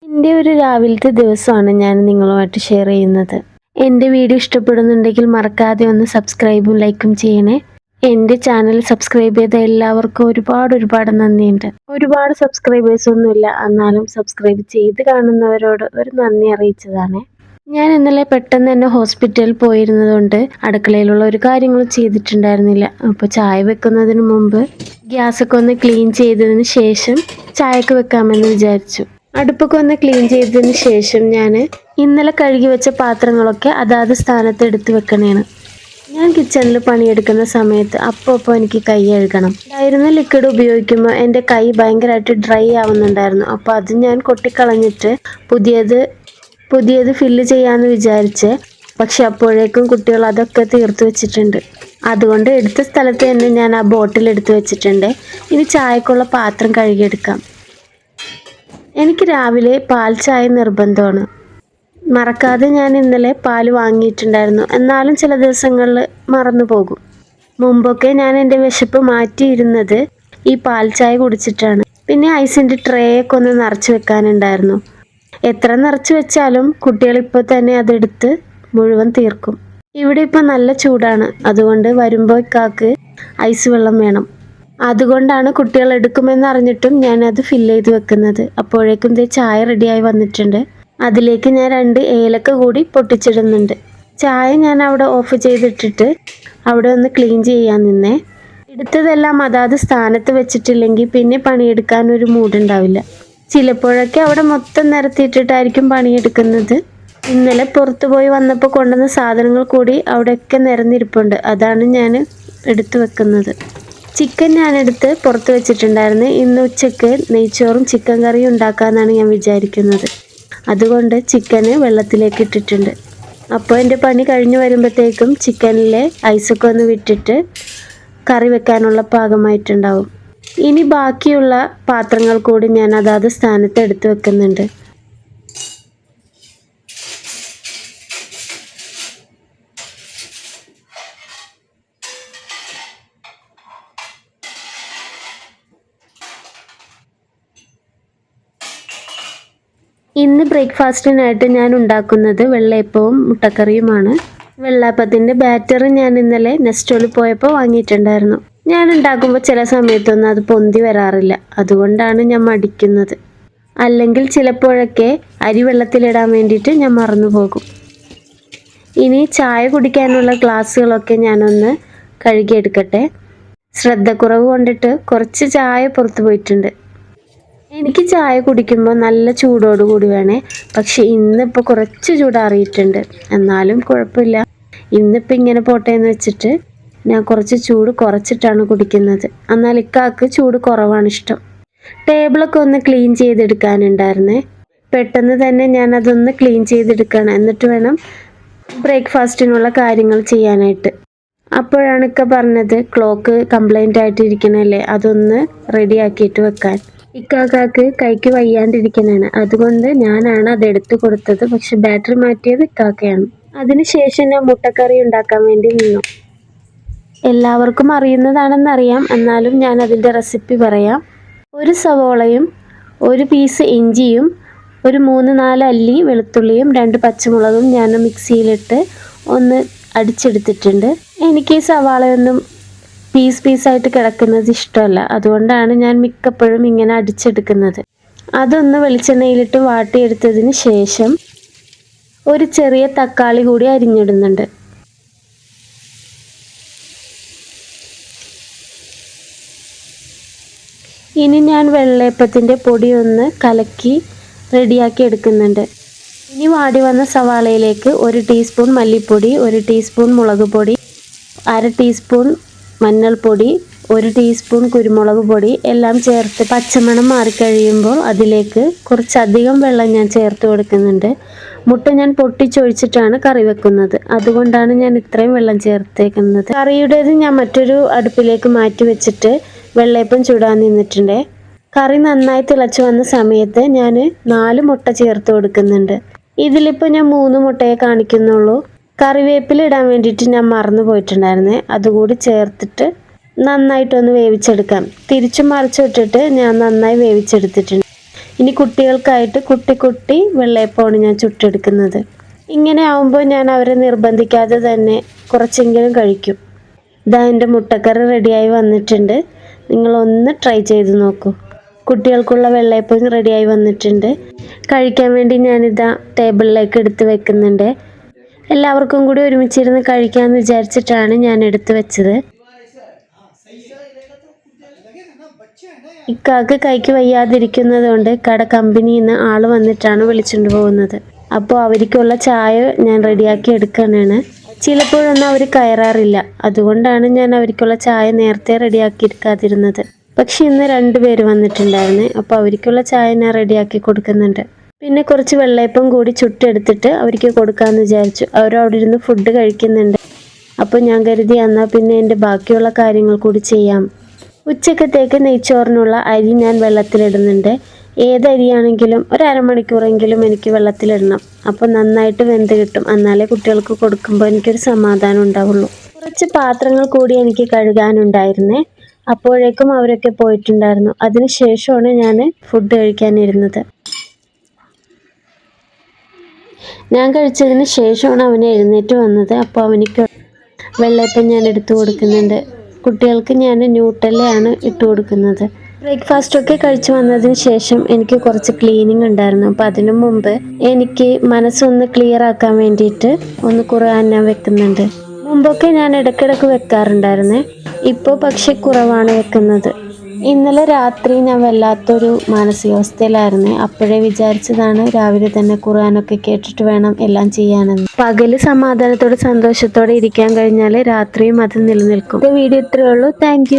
എൻ്റെ ഒരു രാവിലത്തെ ദിവസമാണ് ഞാൻ നിങ്ങളുമായിട്ട് ഷെയർ ചെയ്യുന്നത്. എൻ്റെ വീഡിയോ ഇഷ്ടപ്പെടുന്നുണ്ടെങ്കിൽ മറക്കാതെ ഒന്ന് സബ്സ്ക്രൈബും ലൈക്കും ചെയ്യണേ. എൻ്റെ ചാനൽ സബ്സ്ക്രൈബ് ചെയ്ത എല്ലാവർക്കും ഒരുപാട് നന്ദിയുണ്ട്. ഒരുപാട് സബ്സ്ക്രൈബേഴ്സ് ഒന്നുമില്ല, എന്നാലും സബ്സ്ക്രൈബ് ചെയ്ത് കാണുന്നവരോട് ഒരു നന്ദി അറിയിച്ചതാണ്. ഞാൻ ഇന്നലെ പെട്ടെന്ന് തന്നെ ഹോസ്പിറ്റലിൽ പോയിരുന്നതുകൊണ്ട് അടുക്കളയിലുള്ള ഒരു കാര്യങ്ങളും ചെയ്തിട്ടുണ്ടായിരുന്നില്ല. അപ്പോൾ ചായ വെക്കുന്നതിന് മുമ്പ് ഗ്യാസൊക്കെ ഒന്ന് ക്ലീൻ ചെയ്തതിന് ശേഷം ചായക്ക് വെക്കാമെന്ന് വിചാരിച്ചു. അടുപ്പൊക്കെ ഒന്ന് ക്ലീൻ ചെയ്തതിന് ശേഷം ഞാൻ ഇന്നലെ കഴുകി വെച്ച പാത്രങ്ങളൊക്കെ അതാത് സ്ഥാനത്ത് എടുത്ത് വെക്കണേണ്. ഞാൻ കിച്ചണിൽ പണിയെടുക്കുന്ന സമയത്ത് അപ്പോൾ എനിക്ക് കൈ കഴുകണം. ഉണ്ടായിരുന്ന ലിക്വിഡ് ഉപയോഗിക്കുമ്പോൾ എൻ്റെ കൈ ഭയങ്കരമായിട്ട് ഡ്രൈ ആവുന്നുണ്ടായിരുന്നു. അപ്പോൾ അത് ഞാൻ കൊട്ടിക്കളഞ്ഞിട്ട് പുതിയത് ഫില്ല് ചെയ്യാമെന്ന് വിചാരിച്ച്, പക്ഷെ അപ്പോഴേക്കും കുട്ടികൾ അതൊക്കെ തീർത്ത് വെച്ചിട്ടുണ്ട്. അതുകൊണ്ട് എടുത്ത സ്ഥലത്ത് തന്നെ ഞാൻ ആ ബോട്ടിൽ എടുത്ത് വെച്ചിട്ടുണ്ട്. ഇനി ചായക്കുള്ള പാത്രം കഴുകിയെടുക്കാം. എനിക്ക് രാവിലെ പാൽ ചായ നിർബന്ധമാണ്. മറക്കാതെ ഞാൻ ഇന്നലെ പാൽ വാങ്ങിയിട്ടുണ്ടായിരുന്നു. എന്നാലും ചില ദിവസങ്ങളിൽ മറന്നു പോകും. മുമ്പൊക്കെ ഞാൻ എൻ്റെ വിശപ്പ് മാറ്റിയിരുന്നത് ഈ പാൽ ചായ കുടിച്ചിട്ടാണ്. പിന്നെ ഐസിൻ്റെ ട്രേ ഒക്കെ ഒന്ന് നിറച്ച് വെക്കാനുണ്ടായിരുന്നു. എത്ര നിറച്ച് വെച്ചാലും കുട്ടികളിപ്പോൾ തന്നെ അതെടുത്ത് മുഴുവൻ തീർക്കും. ഇവിടെ ഇപ്പോൾ നല്ല ചൂടാണ്, അതുകൊണ്ട് വരുമ്പോൾ ഇക്കാക്ക് ഐസ് വെള്ളം വേണം. അതുകൊണ്ടാണ് കുട്ടികൾ എടുക്കുമെന്ന് അറിഞ്ഞിട്ടും ഞാനത് ഫില്ല് ചെയ്ത് വെക്കുന്നത്. അപ്പോഴേക്കും ചായ റെഡിയായി വന്നിട്ടുണ്ട്. അതിലേക്ക് ഞാൻ 2 ഏലക്ക കൂടി പൊട്ടിച്ചിടുന്നുണ്ട്. ചായ ഞാൻ അവിടെ ഓഫ് ചെയ്തിട്ടിട്ട് അവിടെ ഒന്ന് ക്ലീൻ ചെയ്യാൻ നിന്നേ. എടുത്തതെല്ലാം അതാത് സ്ഥാനത്ത് വെച്ചിട്ടില്ലെങ്കിൽ പിന്നെ പണിയെടുക്കാൻ ഒരു മൂഡുണ്ടാവില്ല. ചിലപ്പോഴൊക്കെ അവിടെ മൊത്തം നിരത്തിയിട്ടിട്ടായിരിക്കും പണിയെടുക്കുന്നത്. ഇന്നലെ പുറത്തു പോയി വന്നപ്പോൾ കൊണ്ടുവന്ന സാധനങ്ങൾ കൂടി അവിടെയൊക്കെ നിരന്നിരിപ്പുണ്ട്. അതാണ് ഞാൻ എടുത്തു വെക്കുന്നത്. ചിക്കൻ ഞാനെടുത്ത് പുറത്ത് വെച്ചിട്ടുണ്ടായിരുന്നു. ഇന്ന് ഉച്ചയ്ക്ക് നെയ്ച്ചോറും ചിക്കൻ കറിയും ഉണ്ടാക്കാമെന്നാണ് ഞാൻ വിചാരിക്കുന്നത്. അതുകൊണ്ട് ചിക്കന് വെള്ളത്തിലേക്ക് ഇട്ടിട്ടുണ്ട്. അപ്പോൾ എൻ്റെ പണി കഴിഞ്ഞ് വരുമ്പോഴത്തേക്കും ചിക്കനിലെ ഐസൊക്കെ ഒന്ന് വിട്ടിട്ട് കറി വെക്കാനുള്ള പാകമായിട്ടുണ്ടാവും. ഇനി ബാക്കിയുള്ള പാത്രങ്ങൾ കൂടി ഞാൻ അതാത് സ്ഥാനത്ത് എടുത്ത് വെക്കുന്നുണ്ട്. ഇന്ന് ബ്രേക്ക്ഫാസ്റ്റിനായിട്ട് ഞാൻ ഉണ്ടാക്കുന്നത് വെള്ളയപ്പവും മുട്ടക്കറിയുമാണ്. വെള്ളയപ്പത്തിൻ്റെ ബാറ്റർ ഞാൻ ഇന്നലെ നെസ്റ്റോയിൽ പോയപ്പോൾ വാങ്ങിയിട്ടുണ്ടായിരുന്നു. ഞാൻ ഉണ്ടാക്കുമ്പോൾ ചില സമയത്തൊന്നും അത് പൊന്തി വരാറില്ല. അതുകൊണ്ടാണ് ഞാൻ മടിക്കുന്നത്. അല്ലെങ്കിൽ ചിലപ്പോഴൊക്കെ അരി വെള്ളത്തിലിടാൻ വേണ്ടിയിട്ട് ഞാൻ മറന്നു പോകും. ഇനി ചായ കുടിക്കാനുള്ള ഗ്ലാസ്സുകളൊക്കെ ഞാനൊന്ന് കഴുകിയെടുക്കട്ടെ. ശ്രദ്ധക്കുറവ് കൊണ്ടിട്ട് കുറച്ച് ചായ പുറത്തു പോയിട്ടുണ്ട്. എനിക്ക് ചായ കുടിക്കുമ്പോൾ നല്ല ചൂടോടുകൂടി വേണേ. പക്ഷെ ഇന്നിപ്പോൾ കുറച്ച് ചൂടാറിയിട്ടുണ്ട്. എന്നാലും കുഴപ്പമില്ല. ഇന്നിപ്പോൾ ഇങ്ങനെ പോട്ടെ എന്ന് വെച്ചിട്ട് ഞാൻ കുറച്ച് ചൂട് കുറച്ചിട്ടാണ് കുടിക്കുന്നത്. എന്നാൽ ഇക്കാക്ക് ചൂട് കുറവാണ് ഇഷ്ടം. ടേബിളൊക്കെ ഒന്ന് ക്ലീൻ ചെയ്തെടുക്കാനുണ്ടായിരുന്നേ. പെട്ടെന്ന് തന്നെ ഞാൻ അതൊന്ന് ക്ലീൻ ചെയ്തെടുക്കണം. എന്നിട്ട് വേണം ബ്രേക്ക്ഫാസ്റ്റിനുള്ള കാര്യങ്ങൾ ചെയ്യാനായിട്ട്. അപ്പോഴാണ് ഇക്ക പറഞ്ഞത് ക്ലോക്ക് കംപ്ലൈൻ്റ് ആയിട്ട് ഇരിക്കണല്ലേ, അതൊന്ന് റെഡിയാക്കിയിട്ട് വെക്കാൻ. ഇക്കാക്കാക്ക് കൈക്ക് വയ്യാണ്ടിരിക്കുന്നതാണ്. അതുകൊണ്ട് ഞാനാണ് അതെടുത്ത് കൊടുത്തത്. പക്ഷെ ബാറ്ററി മാറ്റിയത് ഇക്കാക്കയാണ്. അതിനുശേഷം ഞാൻ മുട്ടക്കറി ഉണ്ടാക്കാൻ വേണ്ടി നിന്നു. എല്ലാവർക്കും അറിയുന്നതാണെന്നറിയാം, എന്നാലും ഞാൻ അതിൻ്റെ റെസിപ്പി പറയാം. ഒരു സവോളയും 1 പീസ് ഇഞ്ചിയും 3-4 അല്ലി വെളുത്തുള്ളിയും 2 പച്ചമുളകും ഞാൻ മിക്സിയിലിട്ട് ഒന്ന് അടിച്ചെടുത്തിട്ടുണ്ട്. എനിക്ക് ഈ സവാളയൊന്നും പീസായിട്ട് കിടക്കുന്നത് ഇഷ്ടമല്ല. അതുകൊണ്ടാണ് ഞാൻ മിക്കപ്പോഴും ഇങ്ങനെ അടിച്ചെടുക്കുന്നത്. അതൊന്ന് വെളിച്ചെണ്ണയിലിട്ട് വാട്ടിയെടുത്തതിന് ശേഷം ഒരു ചെറിയ തക്കാളി കൂടി അരിഞ്ഞിടുന്നുണ്ട്. ഇനി ഞാൻ വെള്ളയപ്പത്തിൻ്റെ പൊടി ഒന്ന് കലക്കി റെഡിയാക്കി എടുക്കുന്നുണ്ട്. ഇനി വാടി വന്ന സവാളയിലേക്ക് 1 ടീസ്പൂൺ മല്ലിപ്പൊടി, 1 ടീസ്പൂൺ മുളക് പൊടി, 1/2 ടീസ്പൂൺ മഞ്ഞൾപ്പൊടി, 1 ടീസ്പൂൺ കുരുമുളക് പൊടി എല്ലാം ചേർത്ത് പച്ചമണം മാറിക്കഴിയുമ്പോൾ അതിലേക്ക് കുറച്ചധികം വെള്ളം ഞാൻ ചേർത്ത് കൊടുക്കുന്നുണ്ട്. മുട്ട ഞാൻ പൊട്ടിച്ചൊഴിച്ചിട്ടാണ് കറി വെക്കുന്നത്. അതുകൊണ്ടാണ് ഞാൻ ഇത്രയും വെള്ളം ചേർത്തേക്കുന്നത്. കറിയുടേത് ഞാൻ മറ്റൊരു അടുപ്പിലേക്ക് മാറ്റി വെച്ചിട്ട് വെള്ളയപ്പം ചൂടാൻ നിന്നിട്ടുണ്ട്. കറി നന്നായി തിളച്ച് വന്ന സമയത്ത് ഞാൻ 4 മുട്ട ചേർത്ത് കൊടുക്കുന്നുണ്ട്. ഇതിലിപ്പോൾ ഞാൻ 3 മുട്ടയെ കാണിക്കുന്നുള്ളൂ. കറിവേപ്പില ഇടാൻ വേണ്ടിയിട്ട് ഞാൻ മറന്നു പോയിട്ടുണ്ടായിരുന്നേ. അതുകൂടി ചേർത്തിട്ട് നന്നായിട്ടൊന്ന് വേവിച്ചെടുക്കാം. തിരിച്ചും മറിച്ചിട്ടിട്ട് ഞാൻ നന്നായി വേവിച്ചെടുത്തിട്ടുണ്ട്. ഇനി കുട്ടികൾക്കായിട്ട് കുട്ടി കുട്ടി വെള്ളയപ്പമാണ് ഞാൻ ചുട്ടെടുക്കുന്നത്. ഇങ്ങനെ ആവുമ്പോൾ ഞാൻ അവരെ നിർബന്ധിക്കാതെ തന്നെ കുറച്ചെങ്കിലും കഴിക്കും. ഇതാ എൻ്റെ മുട്ടക്കറി റെഡിയായി വന്നിട്ടുണ്ട്. നിങ്ങളൊന്ന് ട്രൈ ചെയ്ത് നോക്കൂ. കുട്ടികൾക്കുള്ള വെള്ളയപ്പം റെഡിയായി വന്നിട്ടുണ്ട്. കഴിക്കാൻ വേണ്ടി ഞാനിതാ ടേബിളിലേക്ക് എടുത്ത് വെക്കുന്നുണ്ട്. എല്ലാവർക്കും കൂടി ഒരുമിച്ചിരുന്ന് കഴിക്കാമെന്ന് വിചാരിച്ചിട്ടാണ് ഞാൻ എടുത്തു വെച്ചത്. ഇക്കാക്ക് കൈക്ക് വയ്യാതിരിക്കുന്നത് കൊണ്ട് കട കമ്പനിയിൽ നിന്ന് ആൾ വന്നിട്ടാണ് വിളിച്ചുകൊണ്ട് പോകുന്നത്. അപ്പോൾ അവർക്കുള്ള ചായ ഞാൻ റെഡിയാക്കി എടുക്കാനാണ്. ചിലപ്പോഴൊന്നും അവർ കയറാറില്ല, അതുകൊണ്ടാണ് ഞാൻ അവർക്കുള്ള ചായ നേരത്തെ റെഡിയാക്കി എടുക്കാതിരുന്നത്. പക്ഷെ ഇന്ന് 2 പേര് വന്നിട്ടുണ്ടായിരുന്നു. അപ്പോൾ അവർക്കുള്ള ചായ ഞാൻ റെഡിയാക്കി കൊടുക്കുന്നുണ്ട്. പിന്നെ കുറച്ച് വെള്ളയപ്പം കൂടി ചുട്ടെടുത്തിട്ട് അവർക്ക് കൊടുക്കാമെന്ന് വിചാരിച്ചു. അവരവിടെ ഇരുന്ന് ഫുഡ് കഴിക്കുന്നുണ്ട്. അപ്പോൾ ഞാൻ കരുതി എന്നാൽ പിന്നെ എൻ്റെ ബാക്കിയുള്ള കാര്യങ്ങൾ കൂടി ചെയ്യാം. ഉച്ചക്കത്തേക്ക് നെയ്ച്ചോറിനുള്ള അരി ഞാൻ വെള്ളത്തിലിടുന്നുണ്ട്. ഏതരിയാണെങ്കിലും ഒരു അരമണിക്കൂറെങ്കിലും എനിക്ക് വെള്ളത്തിലിടണം. അപ്പോൾ നന്നായിട്ട് വെന്ത് കിട്ടും. എന്നാലേ കുട്ടികൾക്ക് കൊടുക്കുമ്പോൾ എനിക്കൊരു സമാധാനം ഉണ്ടാവുള്ളൂ. കുറച്ച് പാത്രങ്ങൾ കൂടി എനിക്ക് കഴുകാനുണ്ടായിരുന്നേ. അപ്പോഴേക്കും അവരൊക്കെ പോയിട്ടുണ്ടായിരുന്നു. അതിനുശേഷമാണ് ഞാൻ ഫുഡ് കഴിക്കാനിരുന്നത്. ഞാൻ കഴിച്ചതിന് ശേഷമാണ് അവൻ എഴുന്നേറ്റ് വന്നത്. അപ്പോൾ അവനിക്ക് വെള്ളയപ്പം ഞാൻ എടുത്തു കൊടുക്കുന്നുണ്ട്. കുട്ടികൾക്ക് ഞാൻ ന്യൂട്ടല്ലയാണ് ഇട്ട് കൊടുക്കുന്നത്. ബ്രേക്ക്ഫാസ്റ്റൊക്കെ കഴിച്ചു വന്നതിന് ശേഷം എനിക്ക് കുറച്ച് ക്ലീനിങ് ഉണ്ടായിരുന്നു. അപ്പം അതിനു മുമ്പ് എനിക്ക് മനസ്സൊന്ന് ക്ലിയർ ആക്കാൻ വേണ്ടിയിട്ട് ഒന്ന് ഖുർആൻ ഞാൻ വെക്കുന്നുണ്ട്. മുമ്പൊക്കെ ഞാൻ ഇടയ്ക്കിടയ്ക്ക് വെക്കാറുണ്ടായിരുന്നേ. ഇപ്പോൾ പക്ഷെ കുറവാണ് വെക്കുന്നത്. ഇന്നലെ രാത്രി ഞാൻ വല്ലാത്തൊരു മാനസികാവസ്ഥയിലായിരുന്നു. അപ്പോഴേ വിചാരിച്ചതാണ് രാവിലെ തന്നെ ഖുർആനൊക്കെ കേട്ടിട്ട് വേണം എല്ലാം ചെയ്യാനെന്ന്. പകല് സമാധാനത്തോടെ സന്തോഷത്തോടെ ഇരിക്കാൻ കഴിഞ്ഞാൽ രാത്രിയും അത് നിലനിൽക്കും. വീഡിയോ ഇത്രയേ ഉള്ളൂ. താങ്ക്